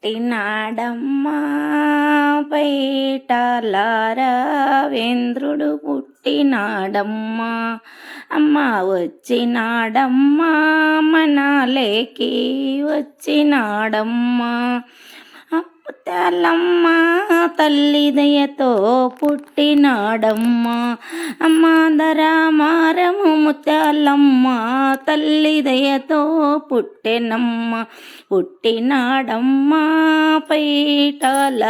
పుట్టినాడమ్మా బయటలారా వేంద్రుడు పుట్టినాడమ్మా అమ్మ వచ్చినాడమ్మా మనలేకి వచ్చినాడమ్మా ముత్యాలమ్మ తల్లి దయతో పుట్టినాడమ్మా అమ్మ దరామారము ముత్యాలమ్మ తల్లి దయతో పుట్టెనమ్మ పుట్టినాడమ్మా పైటాల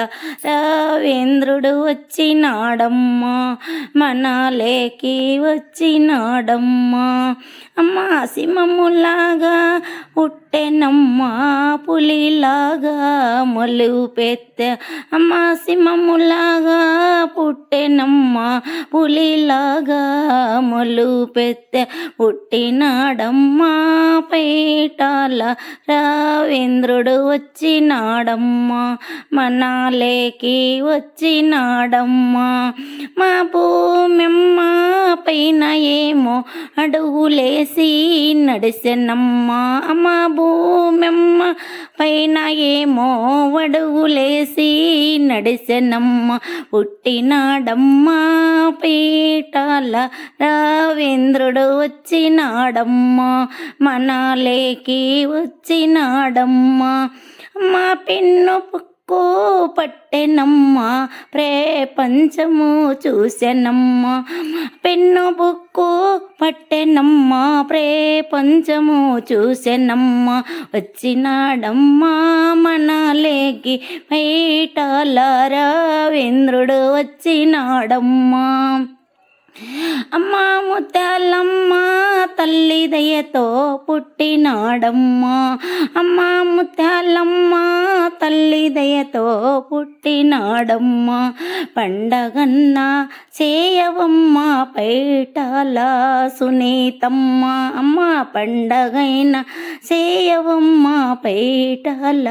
రావేంద్రుడు వచ్చినాడమ్మా మనలేకి వచ్చినాడమ్మా అమ్మ సింహములాగా పుట్టెనమ్మా పులిలాగా మొలుపెత్తే అమ్మ సింహములాగా పుట్టెనమ్మా పులిలాగా మొలుపెత్తే పుట్టినాడమ్మా పైటాల రావేంద్రుడు వచ్చినాడమ్మా మనలేకి వచ్చినాడమ్మా మా భూమిమ్మ పైన ఏమో అడుగులేసి నడిసెనమ్మా మా భూమిమ్మ పైన ఏమో అడుగులేసి నడిసెనమ్మ పుట్టినాడమ్మా పీటాల రావేంద్రుడు వచ్చినాడమ్మా మనలేకి వచ్చినాడమ్మా మా పెన్ను పుక్కు పట్టెనమ్మా ప్రపంచము చూసెనమ్మా పెన్ను బుక్కు పట్టెనమ్మా ప్రపంచము చూసెనమ్మా వచ్చినాడమ్మా మనలేకి పైటాల రావేంద్రుడు వచ్చినాడమ్మా అమ్మ ముత్యాలమ్మ తల్లి దయతో పుట్టినాడమ్మా అమ్మ ముత్యాలమ్మ తల్లి దయతో పుట్టినాడమ్మా పండగన్న చేయవమ్మ పైటాల సునీతమ్మ అమ్మ పండగైన చేయవమ్మ పైటాల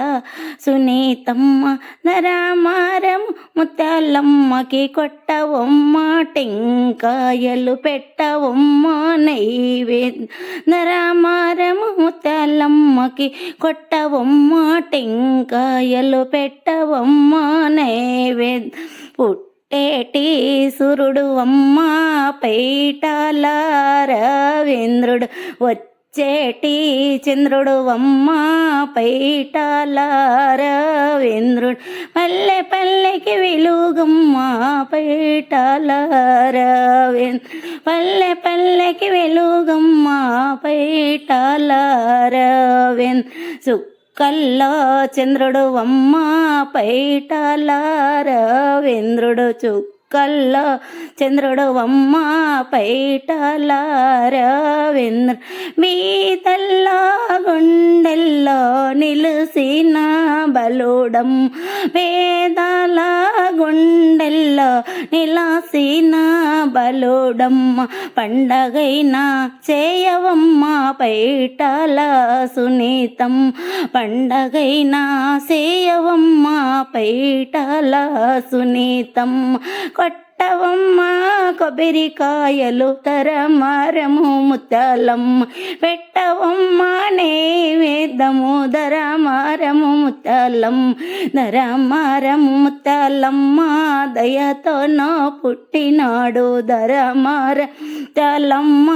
సునీతమ్మ నరామారం ముత్యాలమ్మకి కొట్టవమ్మ టెంకాయలు పెట్టవమ్మ నైవేద్యం నరామారము ముత్యాలమ్మకి కొట్టవమ్మ టెంకాయలు పెట్టవమ్మ నైవేద్యం పుట్టేటి సురుడు అమ్మ పైటాల రావేంద్రుడు వచ్చేటి చంద్రుడు అమ్మ పైటాల రావేంద్రుడు పల్లె పల్లెకి వెలుగమ్మ పైటాల రావేంద్రుడు పల్లె పల్లెకి వెలుగమ్మ పైటాల రావేంద్రుడు కల్లో చంద్రుడు అమ్మ పైటాల రావేంద్రుడు చుక్కల్లో చంద్రుడు అమ్మ పైటాల రావేంద్రుడు బీతల్లో గుండెల్లో నిలుసిన బలుడం వేదాల గుండెల్లో నిలసిన బలుడమ్మ పండగైనా చేయవమ్మ పైటాల సునీతం పండగైనా చేయవమ్మ పైటాల సునీతం కొట్టవమ్మ కొబ్బరికాయలు తరమారము ముత్యాలమ్మ పెట్టవమ్మ నైవేద్యము దరమారము ముత్యాలమ్మ దరమారము ముత్యాలమ్మ దయతోనో పుట్టినాడు దరమార ముత్యాలమ్మ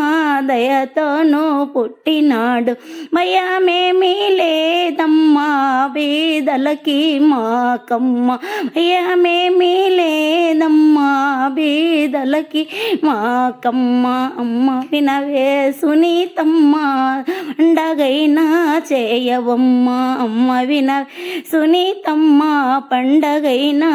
దయతోనూ పుట్టినాడు భయమేమీ లేదమ్మా బీదలకి మాకమ్మ భయమేమీ లేదమ్మా బీదలకి మాకమ్మ అమ్మ వినవే సునీతమ్మ పండగైనా చేయవమ్మ అమ్మ వినవే సునీతమ్మ పండగైనా